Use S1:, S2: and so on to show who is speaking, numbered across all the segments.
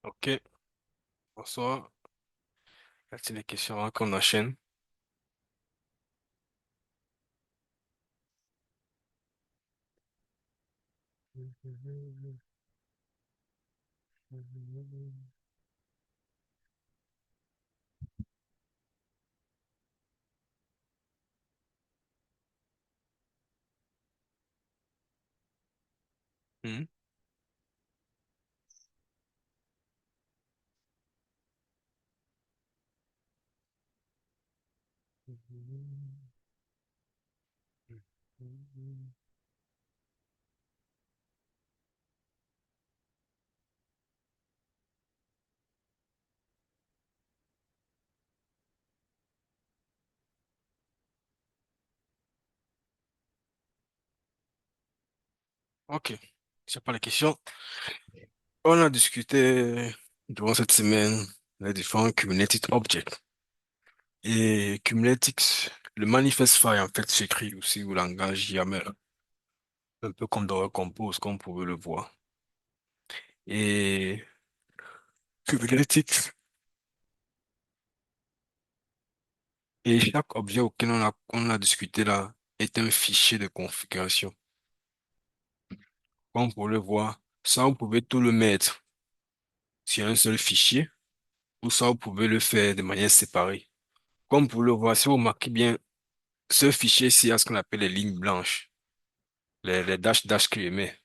S1: Ok, bonsoir. Y a-t-il des questions avant qu'on enchaîne? Hmm. Ok, j'ai pas les questions. On a discuté durant cette semaine les différents Kubernetes objects. Et Kubernetes, le manifest file en fait s'écrit aussi au langage YAML, un peu comme dans le compose, comme vous pouvez le voir. Et Kubernetes, et chaque objet auquel on a discuté là est un fichier de configuration. Comme vous le voir, ça vous pouvez tout le mettre sur un seul fichier, ou ça vous pouvez le faire de manière séparée. Comme vous le voir, si vous marquez bien, ce fichier-ci a ce qu'on appelle les lignes blanches, les dash qui émet.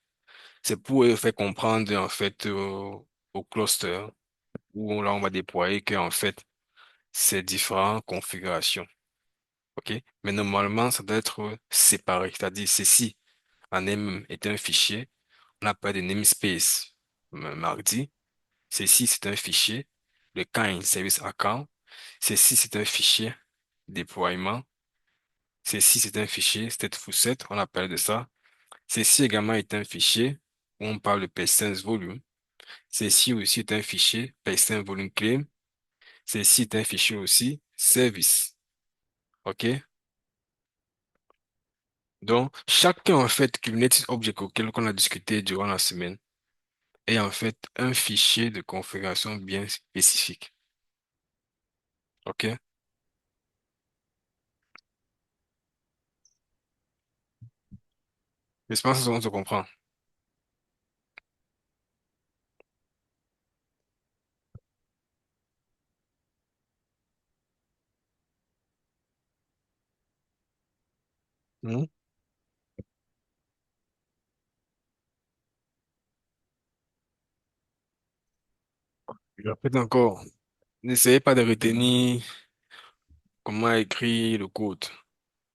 S1: C'est pour faire comprendre en fait au cluster où là on va déployer que en fait c'est différentes configurations. Ok? Mais normalement ça doit être séparé, c'est-à-dire ceci en elle-même est un fichier, on appelle des namespace mardi. Ceci c'est un fichier, le kind service account. Ceci c'est un fichier déploiement. Ceci c'est un fichier stateful set, on appelle de ça. Ceci également est un fichier où on parle de persistence volume. Ceci aussi est un fichier persistence volume claim. Ceci est un fichier aussi service. OK? Donc, chacun, en fait, Kubernetes Object auquel on a discuté durant la semaine est en fait un fichier de configuration bien spécifique. OK? Je pense qu'on se comprend. Hmm? Je répète encore, n'essayez pas de retenir comment écrire le code.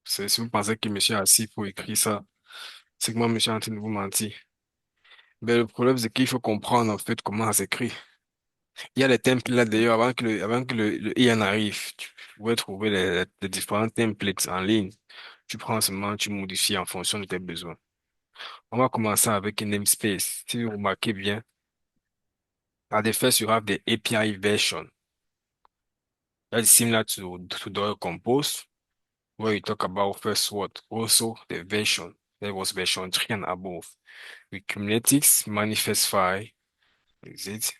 S1: Si vous pensez que monsieur est assis pour écrire ça, c'est que moi, monsieur est en train de vous mentir. Mais le problème, c'est qu'il faut comprendre en fait comment ça s'écrit. Il y a les templates là d'ailleurs, avant que le IA n'arrive, tu pouvais trouver les différents templates en ligne. Tu prends seulement, tu modifies en fonction de tes besoins. On va commencer avec un namespace. Si vous remarquez bien, at the first you have the API version. That is similar to the compose, where you talk about first what? Also the version. That was version 3 and above. With Kubernetes manifest file, is it?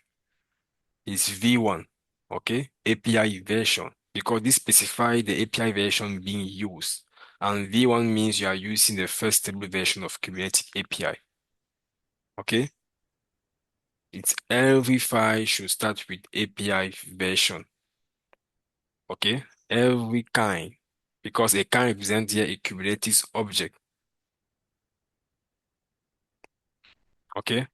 S1: Is V1, okay? API version, because this specify the API version being used. And V1 means you are using the first stable version of Kubernetes API, okay? It's every file should start with API version, okay? Every kind, because a kind represents here a Kubernetes object, okay?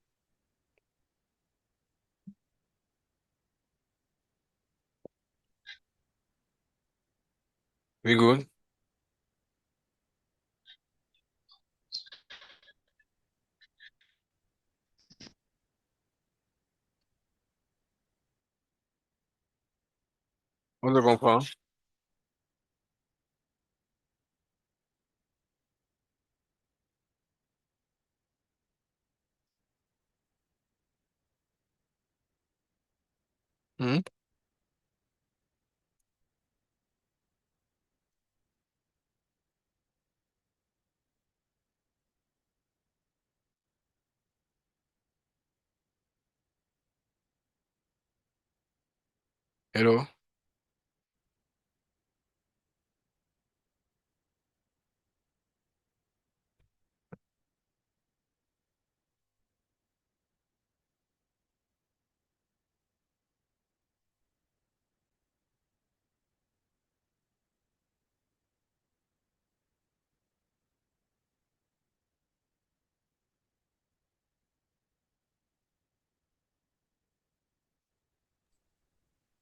S1: We good? On se comprend? Hmm? Hello?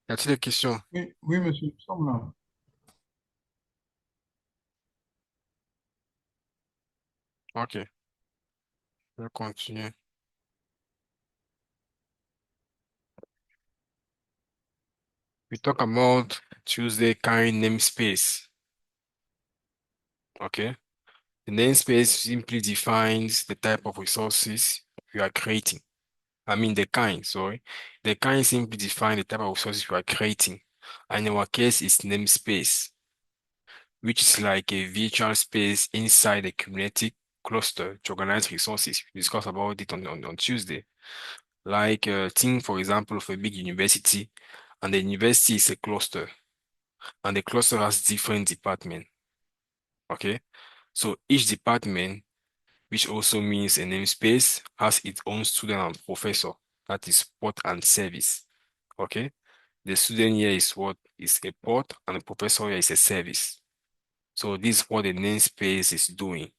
S1: Y a-t-il des questions?
S2: Oui, oui, monsieur, il me semble là.
S1: Ok, je vais continuer. We talk about Tuesday kind namespace. Okay. The namespace simply defines the type of resources you are creating. I mean the kind, sorry. The kind simply define the type of resources you are creating. And in our case, it's namespace, which is like a virtual space inside a Kubernetes cluster to organize resources. We discussed about it on Tuesday. Like think, for example, of a big university, and the university is a cluster, and the cluster has different departments. Okay. So each department, which also means a namespace, has its own student and professor. That is port and service. Okay. The student here is what is a port, and the professor here is a service. So this is what the namespace is doing.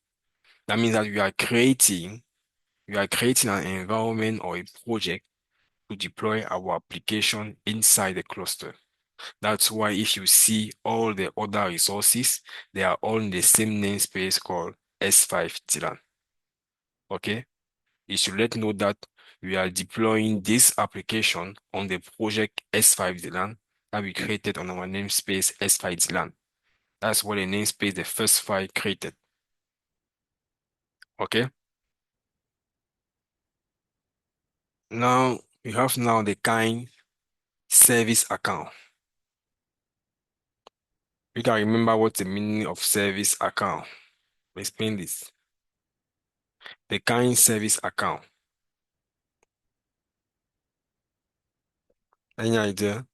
S1: That means that we are creating an environment or a project to deploy our application inside the cluster. That's why if you see all the other resources, they are all in the same namespace called S5 Tilan. Okay? You should let know that we are deploying this application on the project S5 Tilan that we created on our namespace S5 Tilan. That's what the namespace, the first file created. Okay? Now we have now the kind service account. You can remember what's the meaning of service account. Explain this. The kind service account. Any idea?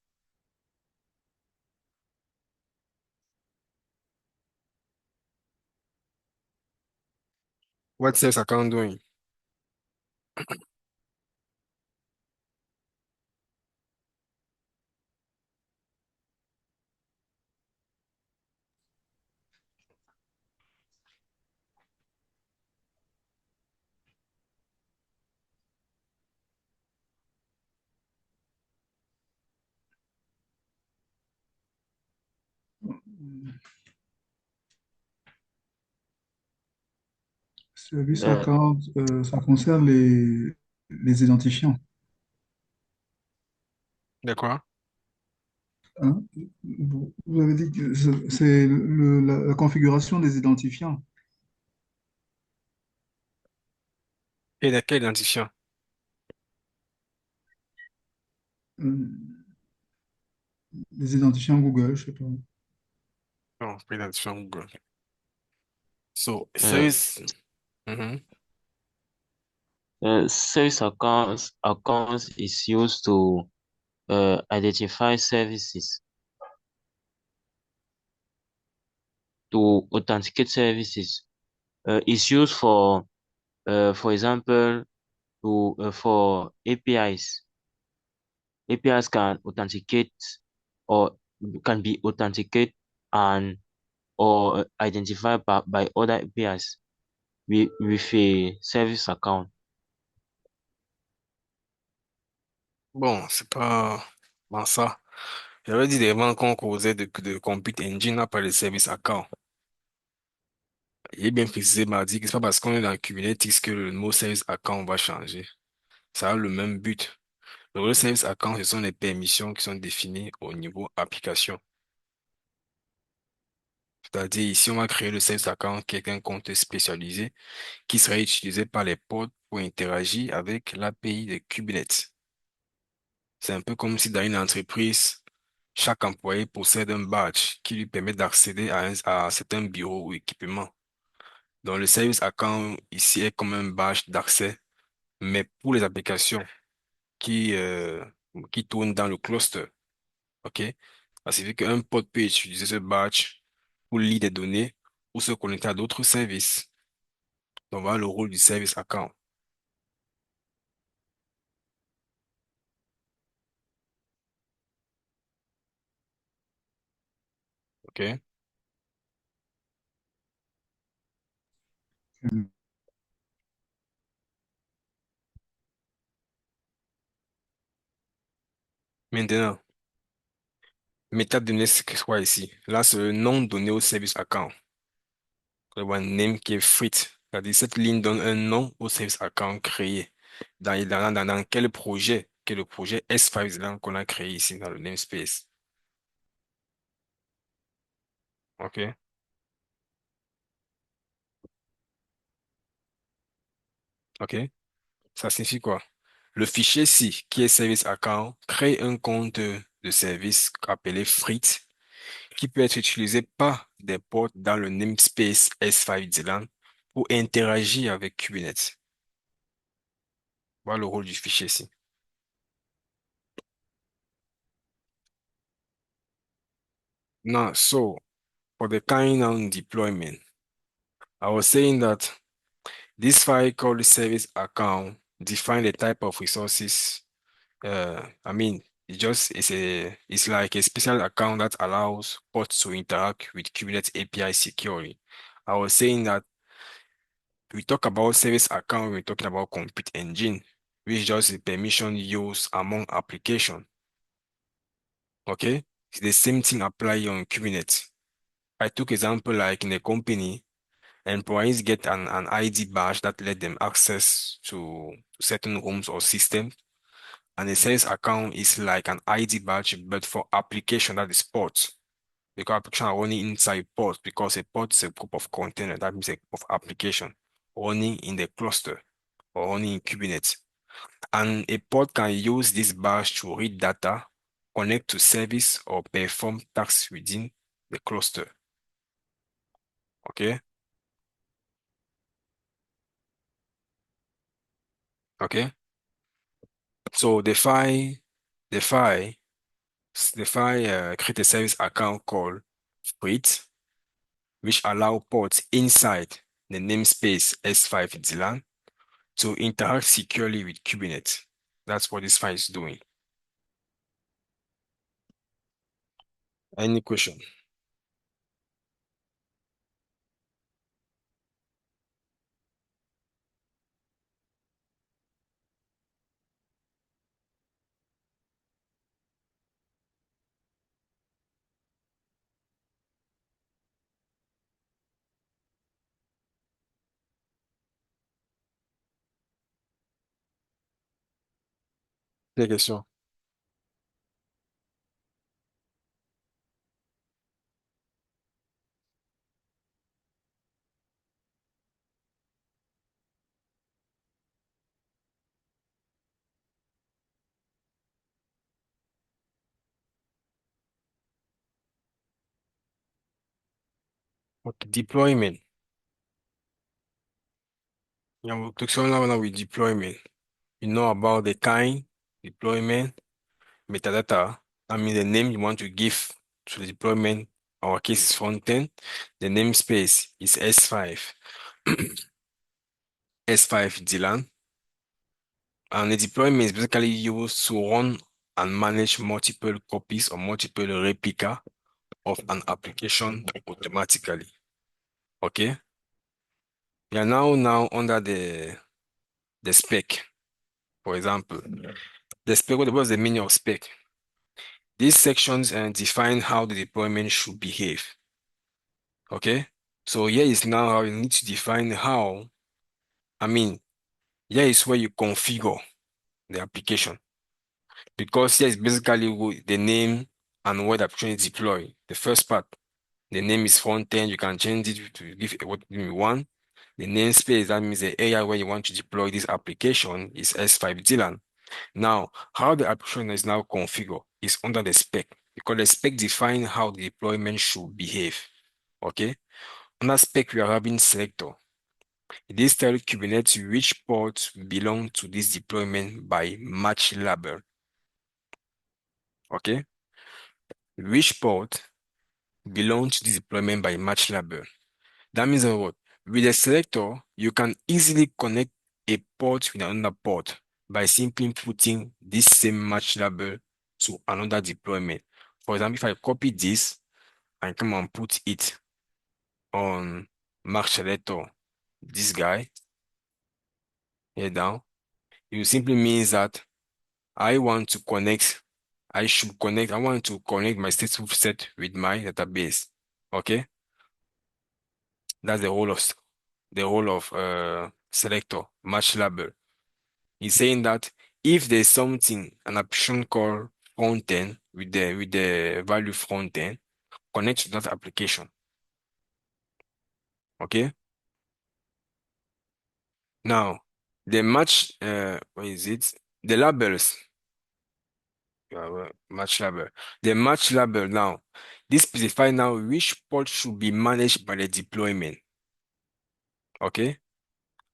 S1: What service account doing?
S2: Service
S3: Euh,
S2: account, ça concerne les identifiants.
S1: De quoi?
S2: Hein. Vous avez dit que c'est la configuration des identifiants.
S1: Et de quel identifiant?
S2: Euh, Les identifiants Google, je sais pas.
S1: Non, pas identifiant Google. So,
S3: euh,
S1: service. Mhm.
S3: Service accounts is used to identify services, to authenticate services. It's used for example, to for APIs. APIs can authenticate or can be authenticated and or identified by other APIs with a service account.
S1: Bon, c'est pas bon ça. J'avais dit vraiment qu'on causait de Compute Engine, là, pas de service account. Il est bien précisé, m'a dit que c'est pas parce qu'on est dans Kubernetes que le mot service account va changer. Ça a le même but. Le service account, ce sont les permissions qui sont définies au niveau application. C'est-à-dire, ici, on va créer le service account qui est un compte spécialisé qui serait utilisé par les pods pour interagir avec l'API de Kubernetes. C'est un peu comme si dans une entreprise, chaque employé possède un badge qui lui permet d'accéder à certains bureaux ou équipements. Donc, le service account ici est comme un badge d'accès, mais pour les applications qui, euh, qui tournent dans le cluster. OK? Ça signifie qu'un pod peut utiliser ce batch pour lire des données ou se connecter à d'autres services. Donc, voilà le rôle du service account. OK? Maintenant, métadonnées, c'est quoi ici? Là, c'est le nom donné au service account. Le one name qui est fruit. C'est-à-dire, cette ligne donne un nom au service account créé. Dans quel projet? Quel est le projet S5 là qu'on a créé ici dans le namespace? OK? OK? Ça signifie quoi? Le fichier ci, qui est service account, crée un compte de service appelé fruit qui peut être utilisé par des ports dans le namespace S5 Dylan pour interagir avec Kubernetes. Voilà le rôle du fichier ici. Now, so for the kind of deployment, I was saying that this file called service account define the type of resources. I mean, it's like a special account that allows pods to interact with Kubernetes API securely. I was saying that we talk about service account, we're talking about compute engine, which just the permission used among application. Okay? It's the same thing apply on Kubernetes. I took example like in a company, employees get an ID badge that let them access to certain rooms or systems. And a service account is like an ID badge, but for application that is pods. Because application are running inside pods because a pod is a group of container. That means a group of application running in the cluster or running in Kubernetes. And a pod can use this badge to read data, connect to service, or perform tasks within the cluster. Okay? Okay? So define create a service account called Fruit, which allow pods inside the namespace S5 DLAN to interact securely with Kubernetes. That's what this file is doing. Any question? Des questions? Okay. Deployment. Yeah, now with deployment. You know about the kind, deployment, metadata. I mean the name you want to give to the deployment. Our case is front end. The namespace is S5. S5 DLAN. And the deployment is basically used to run and manage multiple copies or multiple replica of an application automatically. Okay? We are now under the spec, for example. The spec, what was the meaning of spec? These sections define how the deployment should behave. Okay? So here is now how you need to define how, I mean, here is where you configure the application. Because here is basically the name and where the application is deployed. The first part, the name is front end. You can change it to give what you want. The namespace, that means the area where you want to deploy this application is S5 DLAN. Now, how the application is now configured is under the spec because the spec defines how the deployment should behave. Okay? Under spec, we are having selector. This tells Kubernetes which ports belong to this deployment by match label. Okay? which port belongs to this deployment by match label. That means what? With a selector, you can easily connect a port with another port by simply putting this same match label to another deployment. For example, if I copy this and come and put it on match selector, this guy here down, it simply means that I want to connect, I want to connect my stateful set with my database. Okay? That's the whole of selector, match label. He's saying that if there's something, an application called frontend with the value frontend, connect to that application. Okay? Now, the match, what is it? The labels, match label. The match label now, this specify now which port should be managed by the deployment. Okay?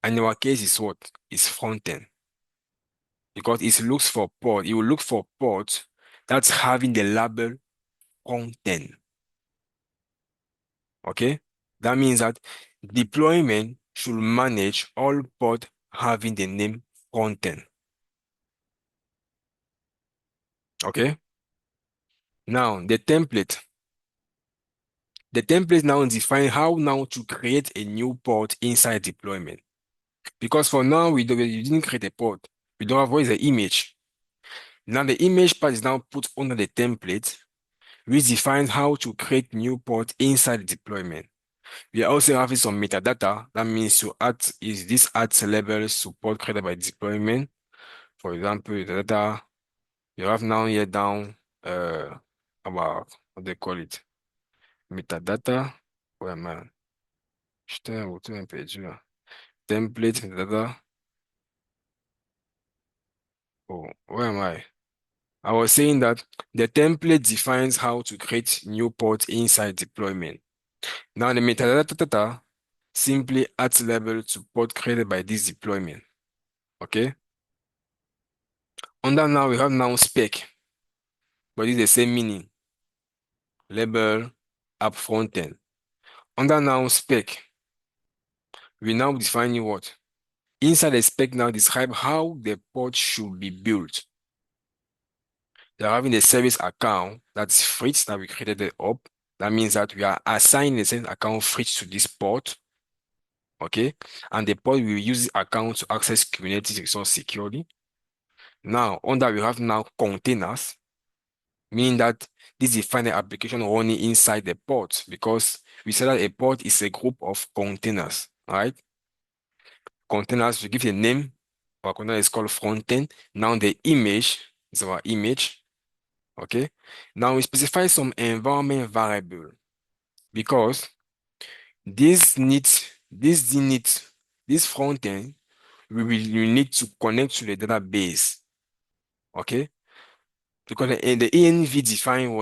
S1: And in our case is what? It's frontend. Because it will look for port that's having the label frontend. Okay? That means that deployment should manage all port having the name frontend. Okay? Now, the template. The template now define how now to create a new port inside deployment. Because for now, we didn't create a port. We don't have what is the image. Now the image part is now put under the template, which defines how to create new port inside the deployment. We are also having some metadata. That means to add is this add label support created by deployment. For example, the data you have now here down about what they call it. Metadata. Where am I? Putain, retour un peu dur. Template, metadata. Oh, where am I? I was saying that the template defines how to create new ports inside deployment. Now the metadata simply adds label to port created by this deployment. Okay? Under now we have now spec, but it's the same meaning. Label, app frontend. Under now spec, we now define what? Inside the spec now describe how the port should be built. They are having a service account that's Fritz that we created it up. That means that we are assigning the same account Fritz to this port. Okay. And the port will use this account to access Kubernetes resource securely. Now, under we have now containers, meaning that this define the application running inside the port because we said that a port is a group of containers, right? Containers, we give a name, our container is called frontend. Now the image is our image, okay? Now we specify some environment variable because this frontend, we need to connect to the database, okay? Because the env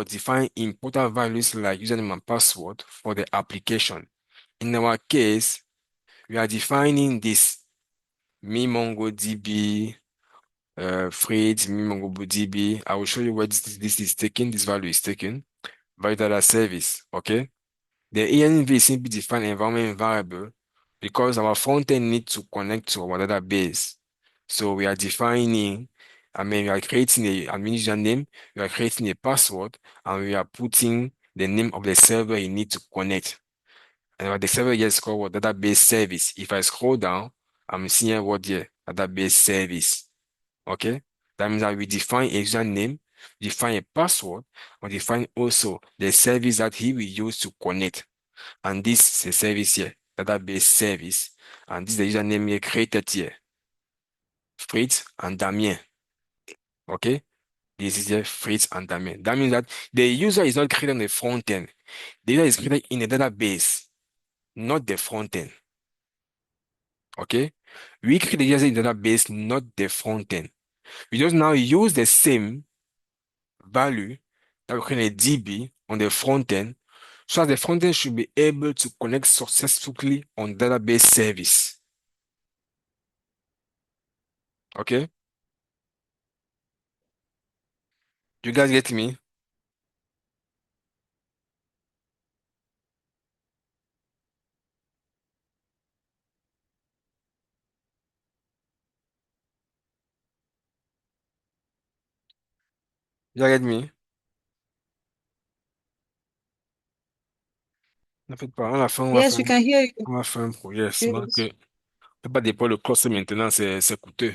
S1: define important values like username and password for the application. In our case, we are defining this me MongoDB, Freight, me MongoDB. I will show you where this is taken, this value is taken by data service. Okay. The env simply define environment variable because our frontend needs to connect to our database. So we are defining, we are creating a admin username, we are creating a password, and we are putting the name of the server you need to connect. And what the server here is called what? Database service. If I scroll down, I'm seeing what here? Database service. Okay? That means that we define a username, define a password, or define also the service that he will use to connect. And this is a service here, database service. And this is the username here created here. Fritz and Damien. Okay? This is here Fritz and Damien. That means that the user is not created on the front end. The user is created in a database, not the front end. Okay? We create the user in the database, not the front end. We just now use the same value that we create a DB on the front end, so that the front end should be able to connect successfully on database service. Okay? You guys get me? You get me? Ne faites pas,
S4: Yes, we can hear you.
S1: on va faire un projet. Seulement que,
S4: Yes.
S1: on peut pas déployer le cluster maintenant, c'est coûteux.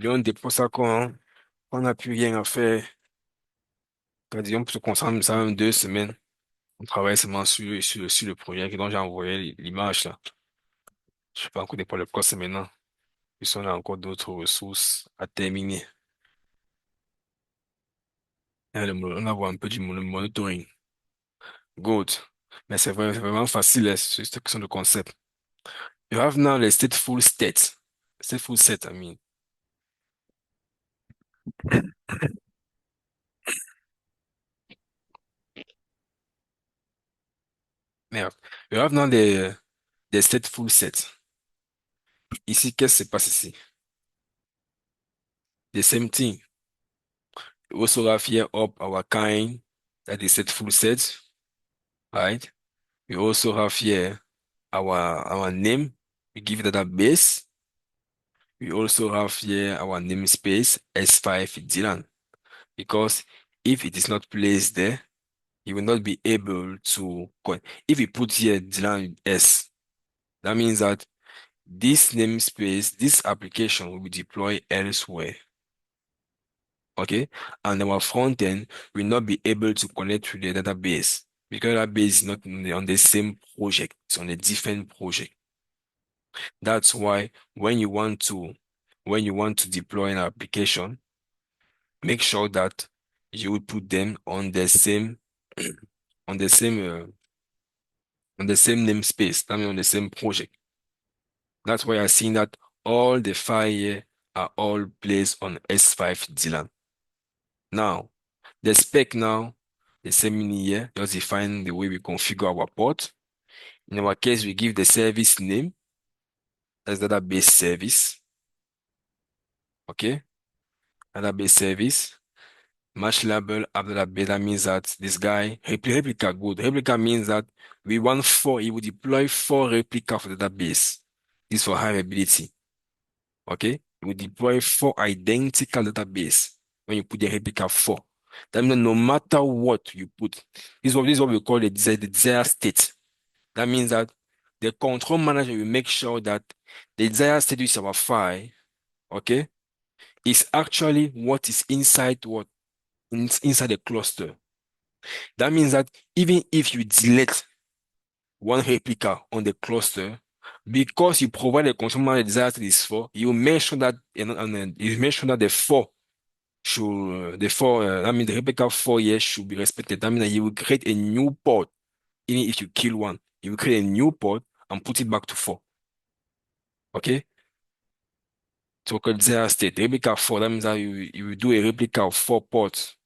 S1: Et on déploie ça quand on n'a plus rien à faire. Quand disons, on se concentre ça en 2 semaines. On travaille seulement sur le projet dont j'ai envoyé l'image là. Je ne sais pas encore déployer le cluster maintenant. Puis on a encore d'autres ressources à terminer. Et on a un peu du monitoring. Good. Mais c'est vraiment facile, hein, c'est juste une question de concept. You have now the stateful state. Stateful set, I mean. Merde. You have now the stateful set. Ici, qu'est-ce qui se passe ici? The same thing. We also have here up our kind, that is stateful set, right? We also have here our name. We give it a base. We also have here our namespace S5 Dylan. Because if it is not placed there, you will not be able to if we put here Dylan S, that means that this namespace, this application will be deployed elsewhere. Okay? And our front end will not be able to connect to the database because that base is not on the same project, it's on a different project. That's why when you want to deploy an application, make sure that you will put them on the same on the same uh, on the same namespace, I mean on the same project. That's why I seen that all the file here are all placed on S5 Dylan. Now, the spec now, the same in here, just define the way we configure our port. In our case, we give the service name as database service. Okay? Database service. Match label after that beta means that this guy, replica good. Replica means that he will deploy 4 replica for the database. This for high availability. Okay? It will deploy 4 identical database when you put the replica 4. That means no matter what you put, this is what we call the desired state. That means that the control manager will make sure that the desired state is our file, okay, is actually what is inside the cluster. That means that even if you delete one replica on the cluster, because you provide the control manager the desired state is 4, you make sure that you make sure that I mean, the replica 4 here should be respected. That means that you will create a new port. Even if you kill one, you will create a new port and put it back to 4. Okay? So called zero state. Replica 4, that means that you will do a replica of 4 ports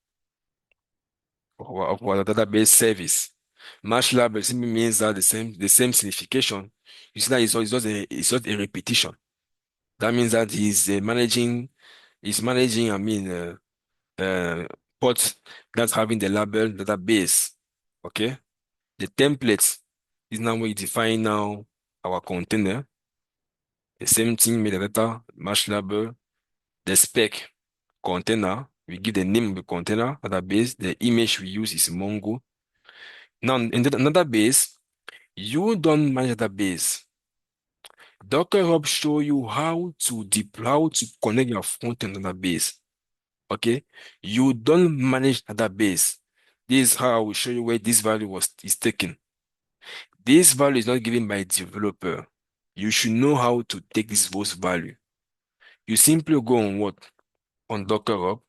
S1: of our database service. Match label simply means that the same signification. You see that it's just a repetition. That means that he's managing, uh, ports that's having the label database. Okay? The template is now where you define now our container. The same thing, metadata, match label, the spec, container. We give the name of the container database. The image we use is Mongo. Now, in the database, you don't manage database. Docker Hub show you how to connect your front-end database. Okay? You don't manage database. This is how I will show you where this value is taken. This value is not given by developer. You should know how to take this voice value. You simply go on what? On Docker Hub.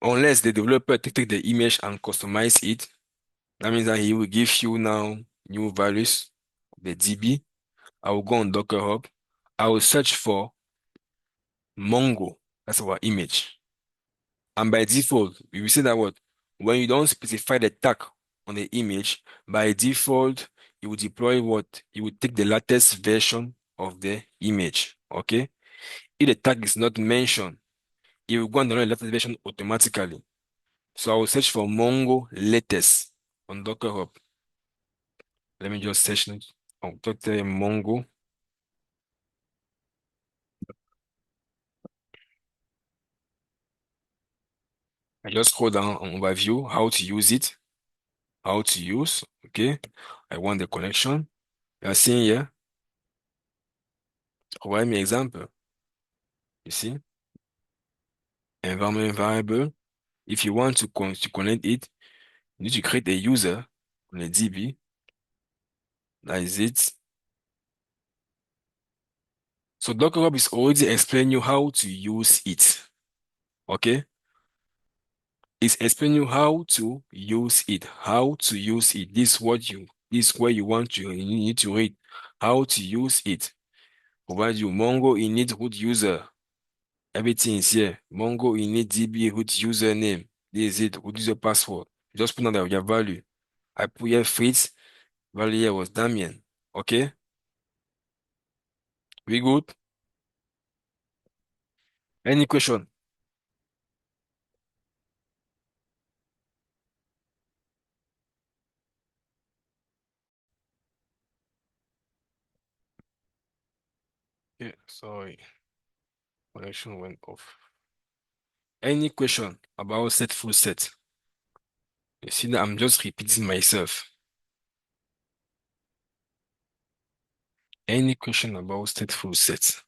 S1: Unless the developer take the image and customize it, that means that he will give you now new values, the DB. I will go on Docker Hub. I will search for Mongo. That's our image. And by default, we will say that what? When you don't specify the tag on the image, by default, it will deploy what? It will take the latest version of the image. Okay? If the tag is not mentioned, it will go and download the latest version automatically. So I will search for Mongo latest on Docker Hub. Let me just search it. I'll Mongo. I just scroll down on overview, how to use it, how to use, okay? I want the connection. You are seeing here, provide me example. You see, environment variable. If you want to connect it, you need to create a user on a DB. That is it. So Docker Hub is already explaining you how to use it. Okay? It's explaining you how to use it. How to use it. This is where you want to, you need to read. How to use it. Provide you Mongo init root user. Everything is here. Mongo init DB root username. This is it. Root user password. Just put down your value. I put here Fritz. Value here was Damien. Okay? We good? Any question? Yeah, sorry. Connection went off. Any question about set full set? You see that I'm just repeating myself. Any question about stateful set?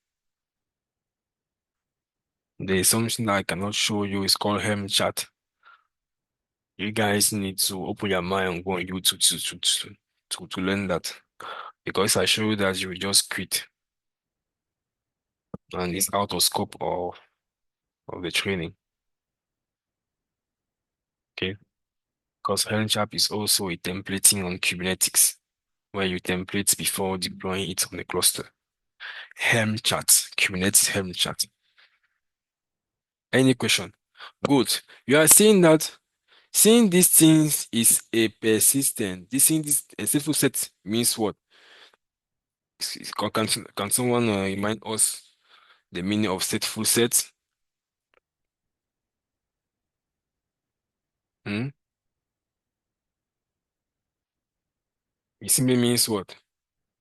S1: There is something that I cannot show you. It's called Helm chart. You guys need to open your mind and go on YouTube to learn that. Because I show you that you will just quit and it's out of scope of the training. Okay. Because Helm chart is also a templating on Kubernetes where you template before deploying it on the cluster. Helm chart, Kubernetes Helm chart. Any question? Good. You are seeing that seeing these things is a persistent. This seeing this a stateful set means what? Can someone remind us the meaning of stateful set? Hmm? It simply means what?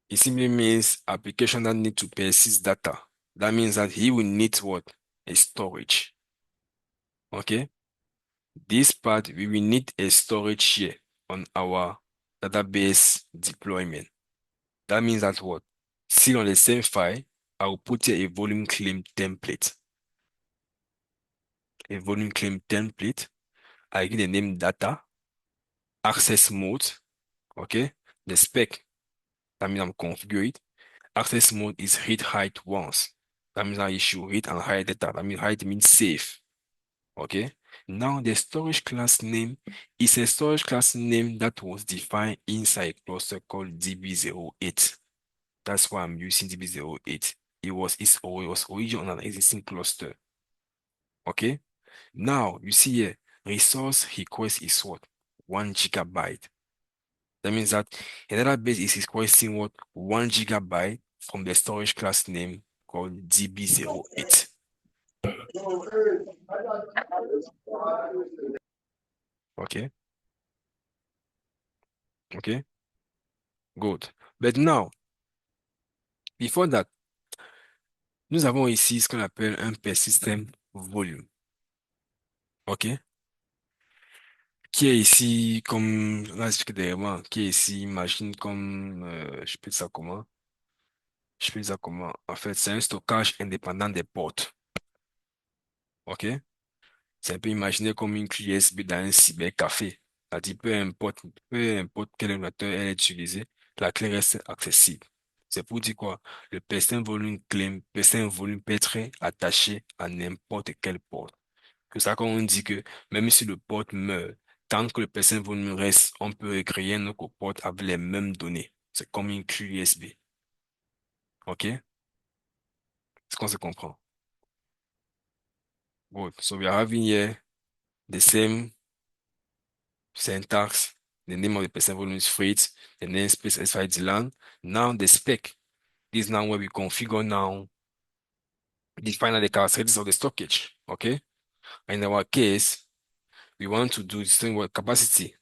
S1: It simply means application that need to persist data. That means that he will need what? A storage. Okay? This part, we will need a storage here on our database deployment. That means that what? Still on the same file, I will put here a volume claim template. A volume claim template. I give the name data, access mode, okay? The spec, that means I'm configure it. Access mode is read height once. That means I should read and hide data. That means hide means save. Okay. Now the storage class name is a storage class name that was defined inside a cluster called DB08. That's why I'm using DB08. It was original on an existing cluster. Okay. Now you see here, resource request is what? 1 GB. That means that a database is requesting what? 1 GB from the storage class name called DB08. Okay. Okay. Good. But now, before that, nous avons ici ce qu'on appelle un persistent volume. OK? Qui est ici comme, on va expliquer derrière moi, qui est ici, imagine comme, je peux dire ça comment? Je peux dire ça comment? En fait, c'est un stockage indépendant des portes. OK? C'est un peu imaginer comme une clé USB dans un cybercafé. C'est-à-dire, peu importe quel ordinateur elle est utilisée, la clé reste accessible. C'est pour dire quoi? Le volume peut être attaché à n'importe quelle porte. C'est ça qu'on dit que même si le porte meurt, tant que le person volume reste, on peut créer un autre porte avec les mêmes données. C'est comme une clé USB. OK? Est-ce qu'on se comprend? Good. So we are having here the same syntax. The name of the person volume is Fritz. The namespace is VLAN. Now the spec. This is now where we configure now, define the characteristics of the storage. Okay. In our case, we want to do this thing with capacity.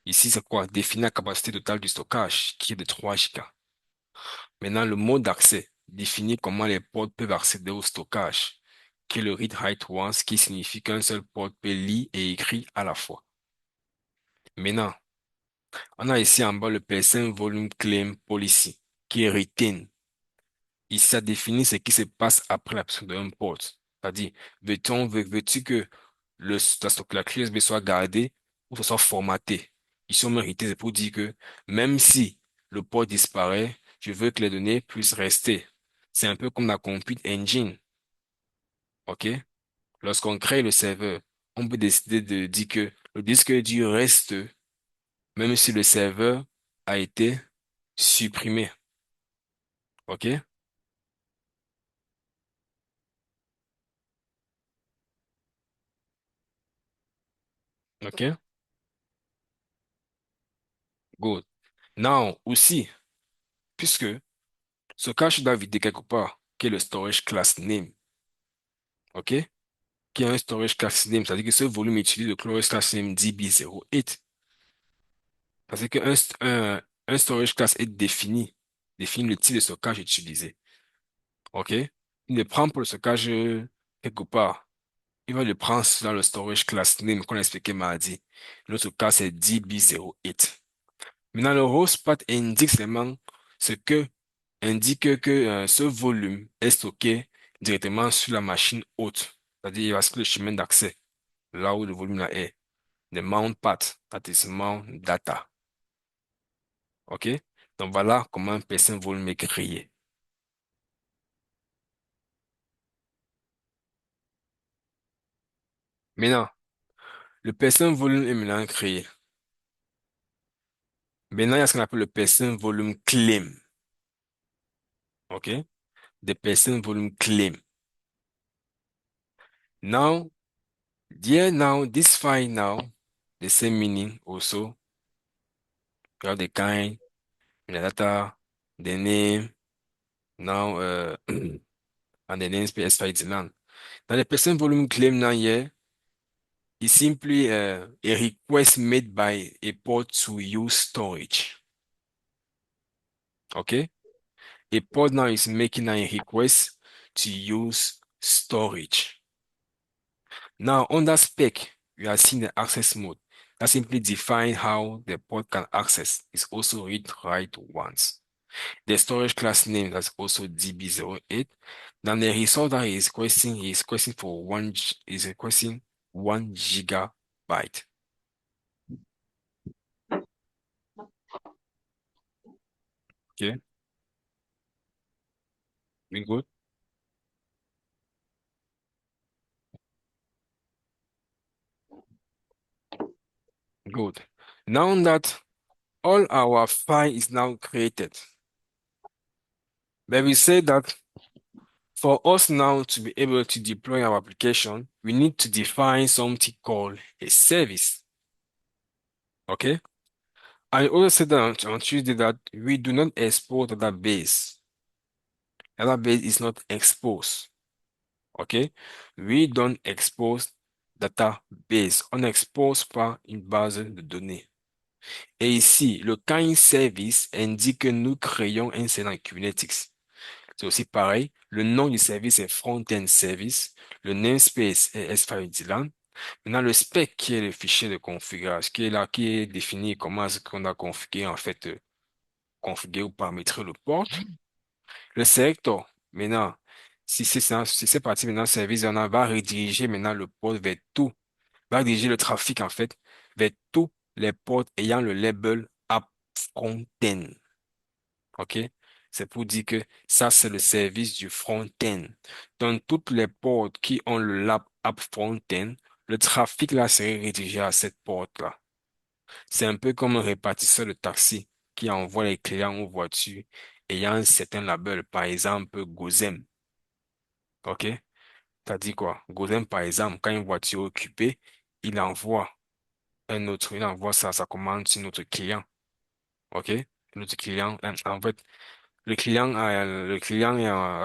S1: Ici, c'est quoi? Définir la capacité totale du stockage, qui est de 3 Go. Maintenant, le mode d'accès définit comment les portes peuvent accéder au stockage, qui est le read-write once, qui signifie qu'un seul port peut lire et écrire à la fois. Maintenant, on a ici en bas le Person Volume Claim Policy, qui est retain. Ici, ça définit ce qui se passe après l'absence d'un port. C'est-à-dire, veux-tu que la clé USB soit gardée ou que ce soit formaté? Ici, on mérite, c'est pour dire que même si le port disparaît, je veux que les données puissent rester. C'est un peu comme la compute engine. OK? Lorsqu'on crée le serveur, on peut décider de dire que le disque dur reste même si le serveur a été supprimé. OK? OK? Good. Now, aussi, puisque ce cache doit vider quelque part, qui est le storage class name. OK? Qui est un storage class name, c'est-à-dire que ce volume utilise le storage class name DB08. Parce qu'un storage class est définit le type de stockage utilisé. OK? Il ne prend pas le stockage quelque part. Il va le prendre dans le storage class name qu'on a expliqué mardi. L'autre cas, c'est DB08. Maintenant, le host path indique seulement ce que indique que ce volume est stocké directement sur la machine hôte. C'est-à-dire, il va sur le chemin d'accès, là où le volume là est. Le mount path, that is mount data. OK? Donc voilà comment un person volume est créé. Maintenant, le person volume est maintenant créé. Maintenant, il y a ce qu'on appelle le person volume claim. OK? The person volume claim. Now, this file now, the same meaning also. You have the kind, the data, the name, now, and the namespace file land. Dans the person volume claim now here, is simply a request made by a port to use storage. Okay? A port now is making a request to use storage. Now, on that spec, we are seeing the access mode. That simply defines how the port can access. It's also read write once. The storage class name that's also DB08. Then the resource that he is requesting for is requesting 1 GB. Okay, we good? Good. Now that all our file is now created, but we say that for us now to be able to deploy our application, we need to define something called a service. Okay? I also said that on Tuesday that we do not export database. Database is not exposed. Okay? We don't expose database. On n'expose pas une base de données. Et ici, le kind service indique que nous créons un service dans Kubernetes. C'est aussi pareil. Le nom du service est front-end service. Le namespace est S5 Maintenant, le spec qui est le fichier de configuration, qui est là, qui est défini comment est-ce qu'on a configuré, en fait, configurer ou paramétrer le port. Le selector, maintenant, si c'est parti maintenant, le service, va rediriger maintenant le port vers tout, va rediriger le trafic, en fait, vers tous les ports ayant le label app front-end. OK? C'est pour dire que ça, c'est le service du front-end. Dans toutes les portes qui ont le lab app front-end, le trafic là serait redirigé à cette porte-là. C'est un peu comme un répartisseur de taxi qui envoie les clients aux voitures ayant un certain label, par exemple Gozem. OK? T'as dit quoi? Gozem, par exemple, quand une voiture est occupée, il envoie sa commande sur notre client. OK? Notre client, en fait, la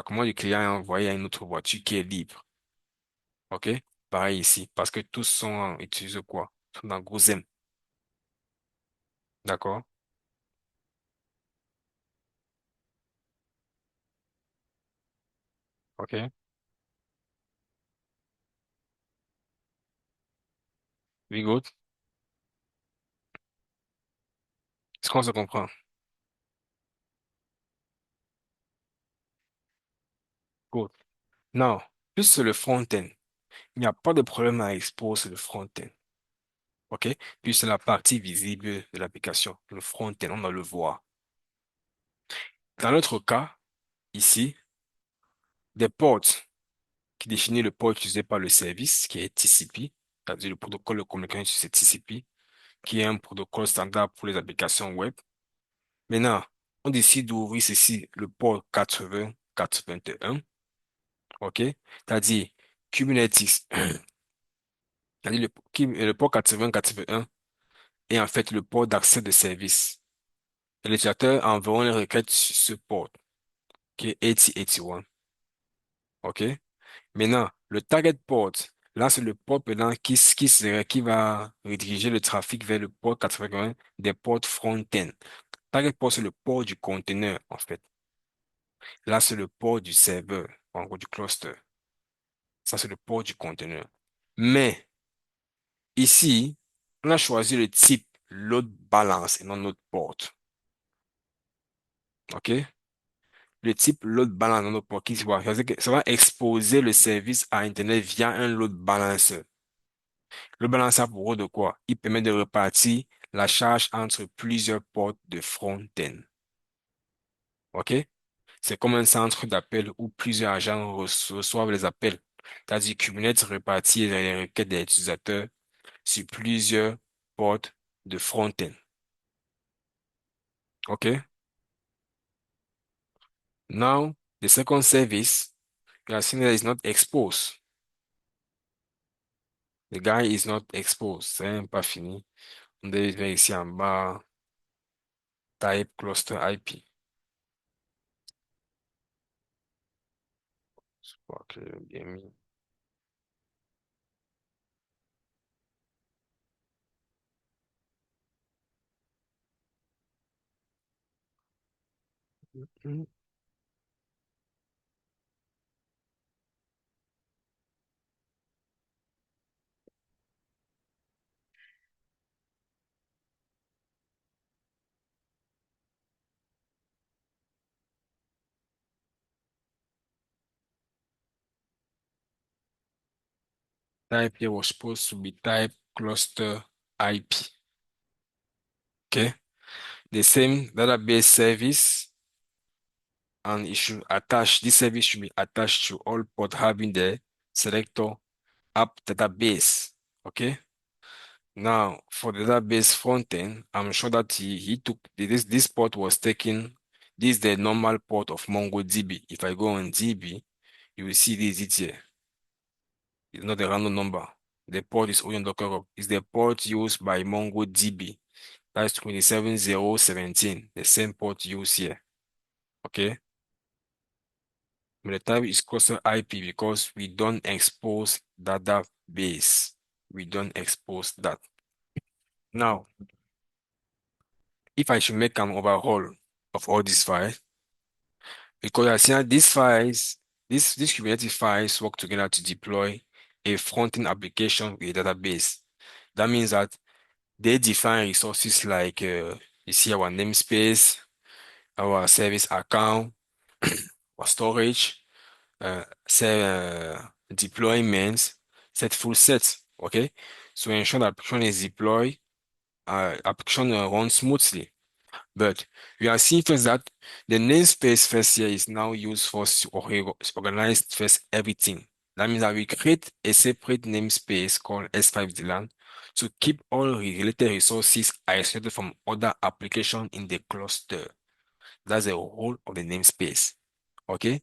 S1: commande du client est envoyée à une autre voiture qui est libre. OK? Pareil ici, parce que tous utilisent quoi? Sont dans Gozem. D'accord? OK? We good? Est-ce qu'on se comprend? Good. Now, plus sur le front-end, il n'y a pas de problème à exposer le front-end. OK? Puis c'est la partie visible de l'application. Le front-end, on doit le voir. Dans notre cas, ici, des ports qui définit le port utilisé par le service, qui est TCP, c'est-à-dire le protocole de communication sur TCP, qui est un protocole standard pour les applications web. Maintenant, on décide d'ouvrir ceci, le port 8081, OK? C'est-à-dire Kubernetes, c'est-à-dire le port 8081 est en fait le port d'accès de service. Et l'utilisateur envoie une requête sur ce port, qui est 8081, OK? Maintenant, le target port, là, c'est le port maintenant qui va rediriger le trafic vers le port 81 des ports front-end. Target port, c'est le port du conteneur, en fait. Là, c'est le port du serveur, en gros, du cluster. Ça, c'est le port du conteneur. Mais, ici, on a choisi le type load balance et non load port. OK? Le type load balance dans notre port qui se voit, ça veut dire que ça va exposer le service à Internet via un load balancer. Le balanceur pour eux de quoi? Il permet de répartir la charge entre plusieurs portes de front-end. OK? C'est comme un centre d'appel où plusieurs agents reçoivent les appels. C'est-à-dire Kubernetes répartit les requêtes des utilisateurs sur plusieurs portes de front-end. OK? Now, the second service, you are seeing that it's not exposed. The guy is not exposed. C'est même pas fini. On devait ici en bas, type cluster IP. Je crois que j'ai bien mis. Type here was supposed to be type cluster IP. Okay. The same database service, and it should attach, this service should be attached to all port having the selector app database. Okay. Now, for the database frontend, I'm sure that he took this port was taken. This is the normal port of MongoDB. If I go on DB, you will see this it here. It's not a random number. The port is Orion Docker Hub. It's the port used by MongoDB. That's 27017, the same port used here. Okay. But the type is cluster IP because we don't expose database. We don't expose that. Now, if I should make an overhaul of all these files, because I see that these files, these Kubernetes files work together to deploy a front-end application with a database. That means that they define resources like you see our namespace, our service account, our storage, say deployment, set full set. Okay, so ensure that application is deployed, application runs smoothly. But we are seeing first that the namespace first here is now used for organize first everything. That means that we create a separate namespace called S5DLAN to keep all related resources isolated from other applications in the cluster. That's the whole of the namespace. Okay?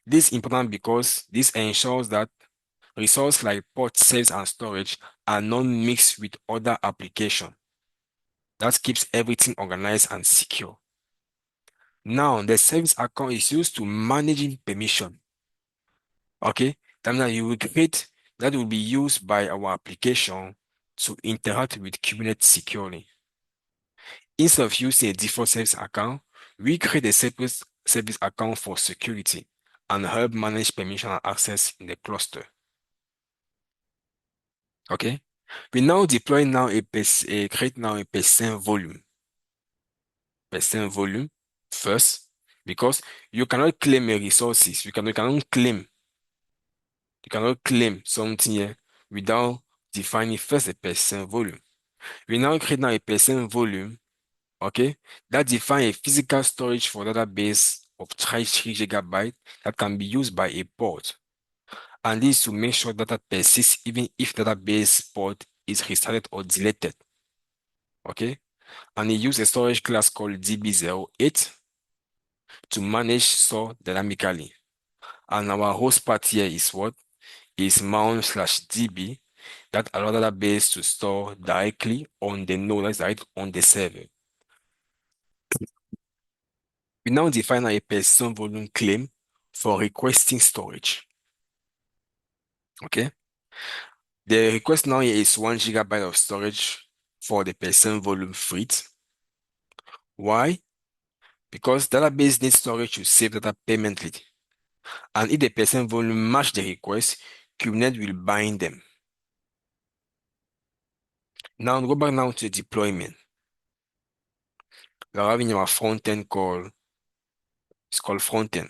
S1: This is important because this ensures that resources like port saves and storage are not mixed with other applications. That keeps everything organized and secure. Now, the service account is used to managing permission. Okay? That means that you will create that will be used by our application to interact with Kubernetes securely. Instead of using a default service account, we create a separate service account for security and help manage permission and access in the cluster. Okay? We now deploy now create now a percent volume. Percent volume first, because you cannot claim a resources. You cannot claim something here without defining first a percent volume. We now create now a percent volume, okay, that define a physical storage for database of 3 gigabytes that can be used by a port. And this to make sure data persists even if database port is restarted or deleted. Okay? And it use a storage class called DB08 to manage store dynamically. And our host part here is what? Is mount/db that allow database to store directly on the node, that's right, on the server. We now define a person volume claim for requesting storage. Okay? The request now here is 1 GB of storage for the person volume fleet. Why? Because database needs storage to save data permanently. And if the person volume match the request, Kubernetes will bind them. Now go back now to the deployment. We're having our front end call. It's called front end.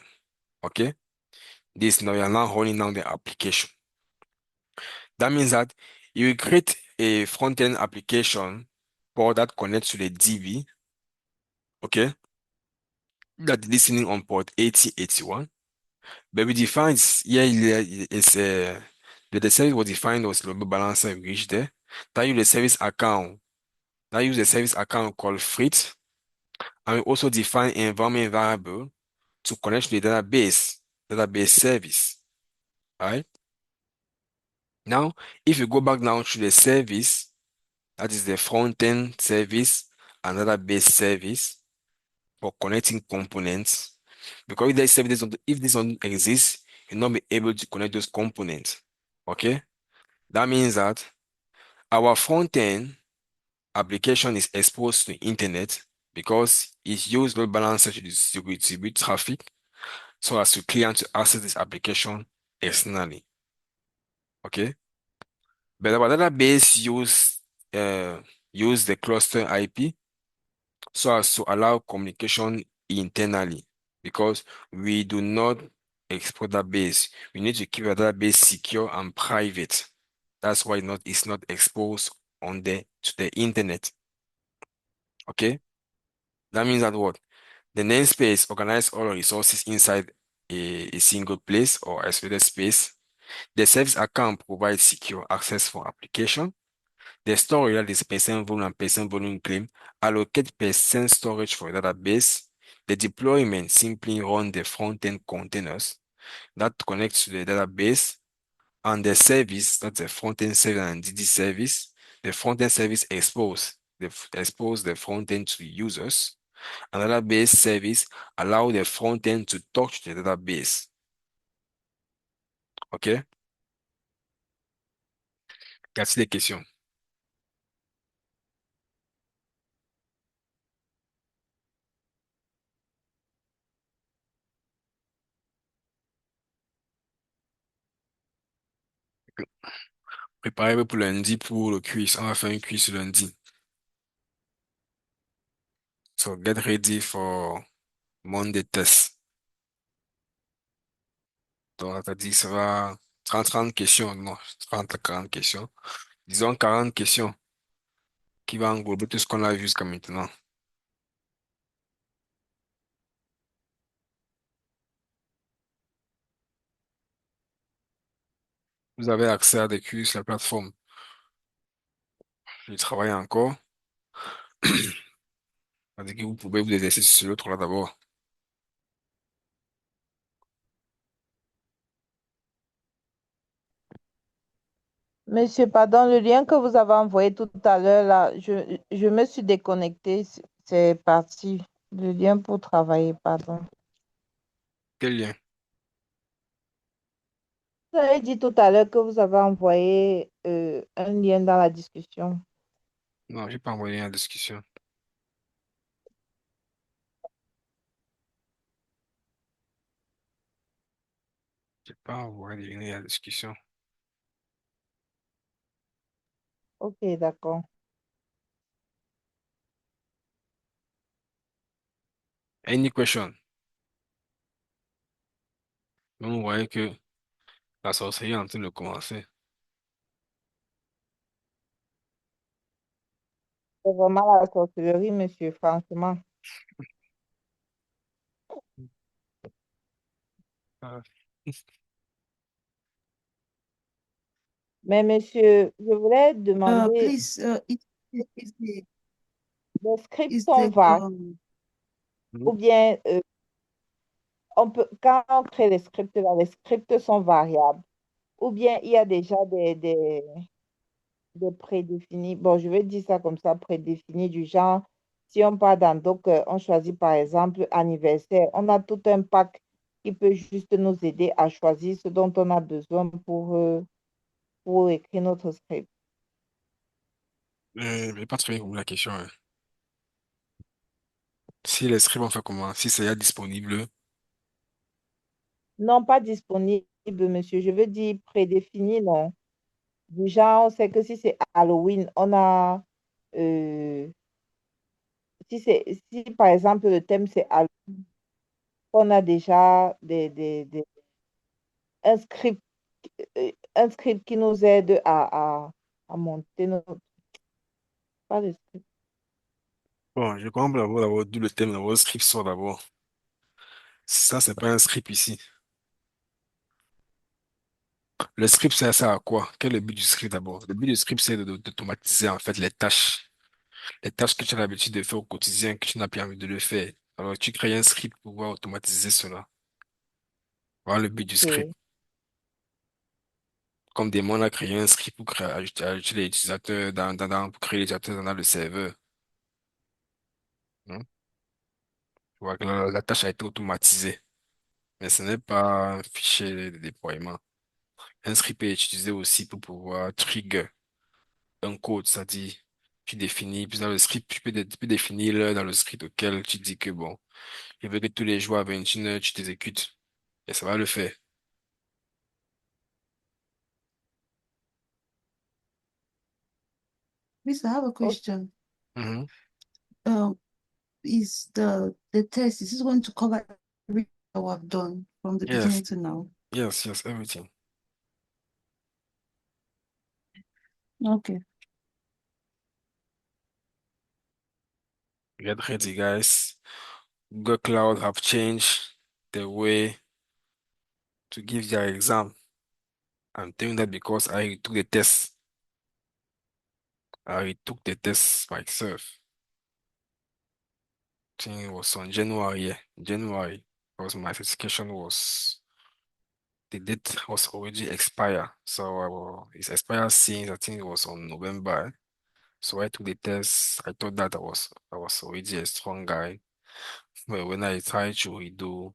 S1: Okay? This now we are now running now the application. That means that you will create a front end application port that connects to the DB. Okay? That listening on port 8081. But we define it's the service was defined as load balancer reach there. That use the service account. That use the service account called frit. And we also define environment variable to connect to the database service. Alright. Now, if you go back now to the service, that is the front-end service and database service for connecting components. Because if this service if this don't exist, you'll not be able to connect those components. Okay? That means that our front-end application is exposed to the internet because it uses load balancer to distribute traffic so as to client to access this application externally. Okay? But our database use the cluster IP so as to allow communication internally because we do not export database. We need to keep our database secure and private. That's why it's not exposed to the internet. Okay? That means that what? The namespace organize all resources inside a single place or isolated space. The service account provides secure access for application. The storage, that is percent volume and percent volume claim, allocate percent storage for a database. The deployment simply run the front-end containers that connects to the database and the service, that's the front-end service and DD service. The front-end service expose the front-end to users. And database service allow the front-end to talk to the database. OK? Quelles les questions? Préparez-vous pour lundi pour le quiz. On va faire un quiz lundi. So get ready for Monday test. Donc, ça dit, ça va 30 questions, non, 30 à 40 questions. Disons 40 questions qui vont englober tout ce qu'on a vu jusqu'à maintenant. Vous avez accès à des quiz sur la plateforme. Je travaille encore. Ça dit que vous pouvez vous exercer sur l'autre là d'abord.
S4: Monsieur, pardon, le lien que vous avez envoyé tout à l'heure, là, je me suis déconnectée. C'est parti. Le lien pour travailler, pardon.
S1: Quel lien?
S4: Vous avez dit tout à l'heure que vous avez envoyé un lien dans la discussion.
S1: Non, j'ai pas envoyé la discussion. J'ai pas envoyé la discussion.
S4: Ok, d'accord.
S1: Any question? Donc, vous voyez que la sorcellerie est en train de commencer.
S4: C'est vraiment la sorcellerie, monsieur, franchement.
S1: Ah.
S4: Mais monsieur, je voulais demander,
S5: Please,
S4: les scripts
S5: is
S4: sont
S5: the
S4: variés
S1: Mhm.
S4: ou bien on peut, quand on crée les scripts, là, les scripts sont variables ou bien il y a déjà des prédéfinis. Bon, je vais dire ça comme ça, prédéfinis du genre, si on part dans donc, on choisit par exemple anniversaire, on a tout un pack qui peut juste nous aider à choisir ce dont on a besoin pour écrire notre script.
S1: Mais pas très bien compris la question, hein. Si les scripts on fait comment? Si c'est déjà disponible.
S4: Non, pas disponible, monsieur. Je veux dire prédéfini, non. Du genre, on sait que si c'est Halloween, on a, euh, si par exemple le thème c'est Halloween, on a déjà un script qui nous aide à monter notre, pas le script.
S1: Bon, je comprends d'abord d'où le thème d'abord le script sort d'abord. Ça, c'est pas un script ici. Le script, ça sert à quoi? Quel est le but du script d'abord? Le but du script, c'est d'automatiser en fait les tâches. Les tâches que tu as l'habitude de faire au quotidien, que tu n'as plus envie de le faire. Alors, tu crées un script pour pouvoir automatiser cela. Voilà le but du script.
S4: Ok.
S1: Comme des on a créé un script pour ajouter les utilisateurs pour créer les utilisateurs dans le serveur. Hein. Tu vois que la tâche a été automatisée. Mais ce n'est pas un fichier de déploiement. Un script est utilisé aussi pour pouvoir trigger un code, c'est-à-dire, tu définis, puis dans le script, tu peux définir l'heure dans le script auquel tu dis que bon, je veux que tous les jours à 21 heures, tu t'exécutes. Et ça va le faire.
S5: please, I have a
S4: Ok.
S5: question.
S1: Mhm.
S5: Um, is the test, is this going to cover everything that I've done from the
S1: Yes,
S5: beginning to now?
S1: yes, everything.
S5: Okay.
S1: Get ready, guys. Google Cloud have changed the way to give their exam. I'm doing that because I took the test. I took the test myself. I think it was on January, yeah, January. Because my certification was the date was already expired. So it's expired since I think it was on November. So I took the test. I thought that I was already a strong guy. But when I tried to redo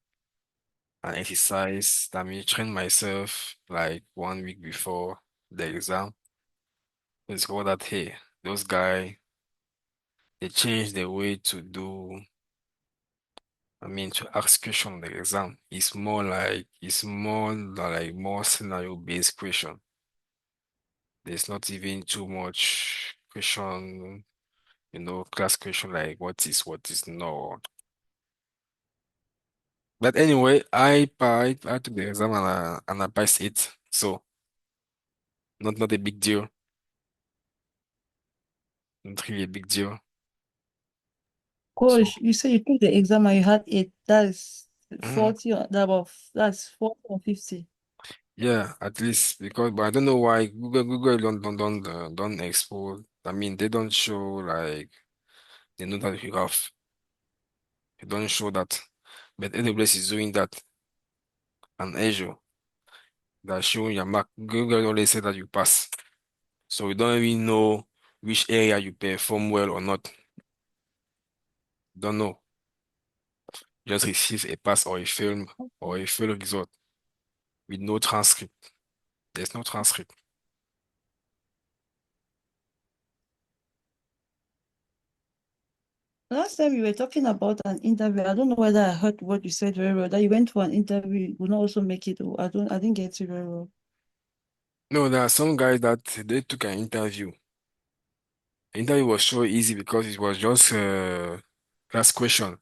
S1: an exercise, that means train myself like 1 week before the exam, I discovered that hey, those guys they changed the way to do. I mean, to ask question on the exam. It's more like more scenario based question. There's not even too much question, class question like what is no. But anyway, I took the exam and I passed it. So not a big deal. Not really a big deal. So
S5: Coach, you said you took the exam and you had it. That's
S1: mhm.
S5: 40 or that's 40 or 50.
S1: Yeah, at least because but I don't know why Google don't expose. I mean they don't show like they know that you have. They don't show that. But AWS is doing that and Azure. That showing your mark. Google only say that you pass. So we don't even know which area you perform well or not. Don't know. Just receive a pass or a film or a fail result with no transcript. There's no transcript.
S5: Last time you were talking about an interview. I don't know whether I heard what you said very well. That you went for an interview, you would not also make it. I didn't get you very well.
S1: No, there are some guys that they took an interview The interview was so easy because it was just class question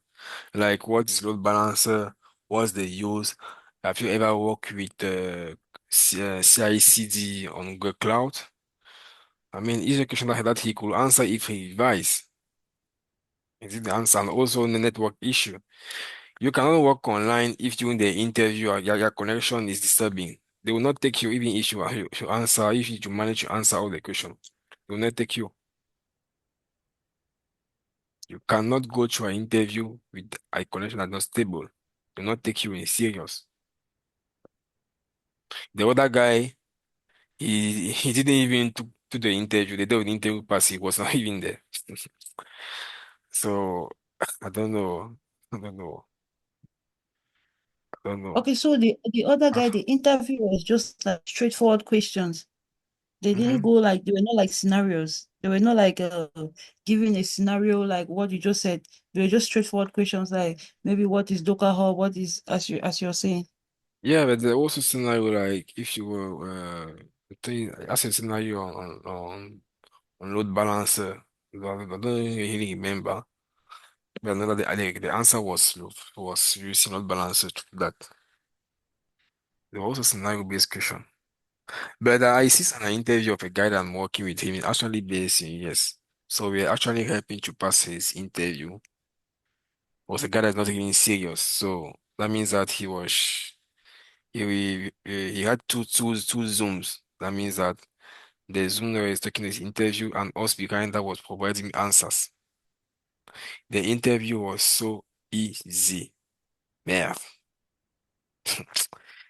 S1: like what is load balancer, what's the use, have you ever worked with CI/CD on Google Cloud? I mean, each a question that he could answer if he advised. Is it the answer? And also the network issue. You cannot work online if during the interview your connection is disturbing. They will not take you even if you answer, if you manage to answer all the questions. They will not take you. You cannot go to an interview with a connection that's not stable. They will not take you in serious. The other guy, he didn't even to the interview. The day of the interview pass, he was not even there. So I don't know. I don't know. I don't know.
S5: Okay, so the other guy, the interview was just like straightforward questions. They didn't
S1: Mhm.
S5: go like they were not like scenarios. They were not like giving a scenario like what you just said. They were just straightforward questions like maybe what is Docker Hub, what is as you're saying.
S1: Yeah, but there also scenario like if you were as a scenario on load balancer. I don't really remember. But another the answer was using load balancer to do that. There was also scenario based question. But I see an interview of a guy that I'm working with him. It's actually based in US. So we're actually helping to pass his interview. Was a guy that's not even serious. So that means that he had two Zooms. That means that the Zoom is taking his interview and us behind that was providing answers. The interview was so easy. Man,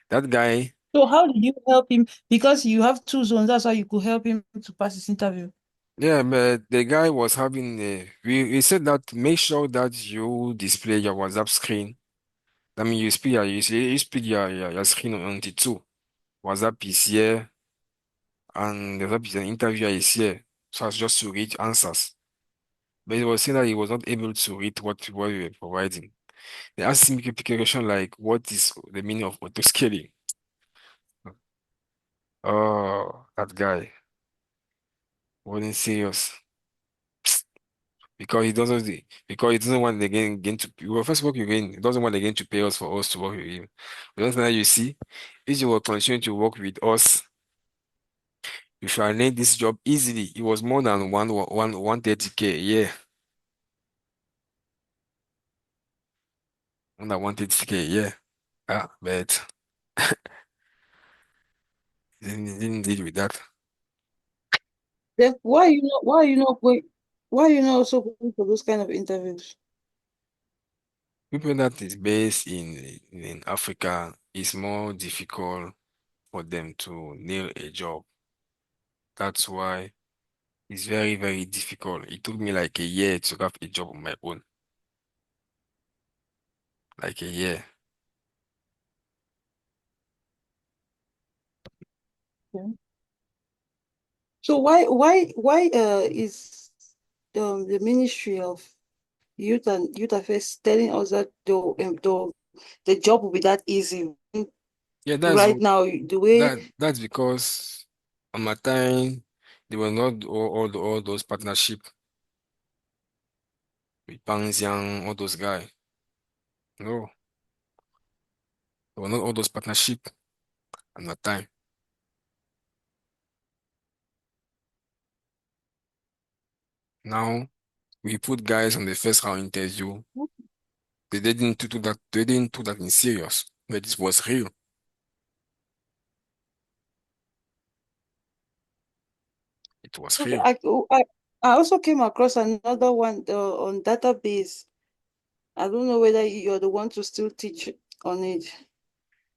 S1: that guy,
S5: So how did you help him? Because you have two zones, that's why you could help him to pass his interview.
S1: yeah, but the guy was having we said that make sure that you display your WhatsApp screen. I mean, you split your screen on the two. WhatsApp is here and the WhatsApp is an interviewer is here. So as just to read answers. But he was saying that he was not able to read what we were providing. They asked him a question like, what is the meaning of auto scaling? Oh, that guy wasn't serious because he doesn't want the game to well, first work again. He doesn't want the game to pay us for us to work with him. But that's now you see, if you will continue to work with us, you shall land this job easily. It was more than 130K a year. More than 130K a year. Ah, but he didn't deal with that.
S5: Then why are you not also going for those kind of interviews?
S1: People that is based in Africa, it's more difficult for them to nail a job. That's why it's very, very difficult. It took me like a year to have a job on my own. Like a year.
S5: Yeah. So why is the Ministry of Youth Affairs telling us that the job will be that easy
S1: Yeah,
S5: right now the way
S1: that's because on my time there were not all those partnership with Pangxiang, all those guys. No, there were not all those partnership at my time. Now we put guys on the first round interview. They didn't do that in serious. But it was real. It was
S5: okay,
S1: real.
S5: I also came across another one on database. I don't know whether you're the one to still teach on it.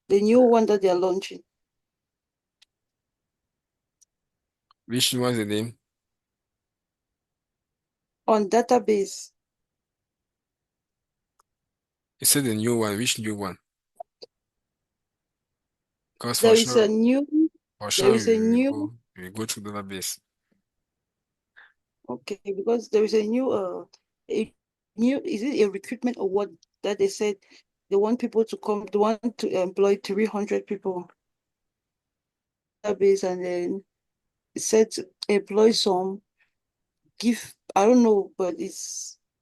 S5: The new one that they're launching
S1: Which was the name?
S5: on database.
S1: You said the new one. Which new one? Because
S5: There is a new,
S1: for
S5: there
S1: sure,
S5: is a new,
S1: we will go through the database.
S5: okay, because there is a new, is it a recruitment award that they said they want people to come, they want to employ 300 people database and then it said to employ some. give, I don't know, but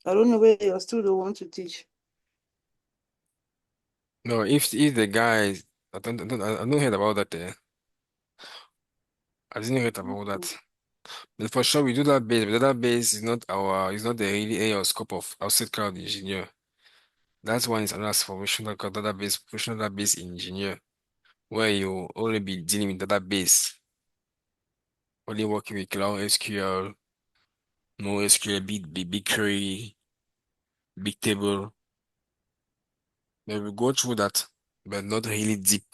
S5: I don't know whether you're still the one to teach.
S1: No, if the guy, I don't hear about that. I didn't hear about
S5: Okay.
S1: that. But for sure, we do that base. But that base is not the really area or scope of our state cloud engineer. That's one is another professional called database, professional database engineer, where you only be dealing with database, only working with cloud SQL, no SQL, BigQuery, big table. But we go through that, but not really deep.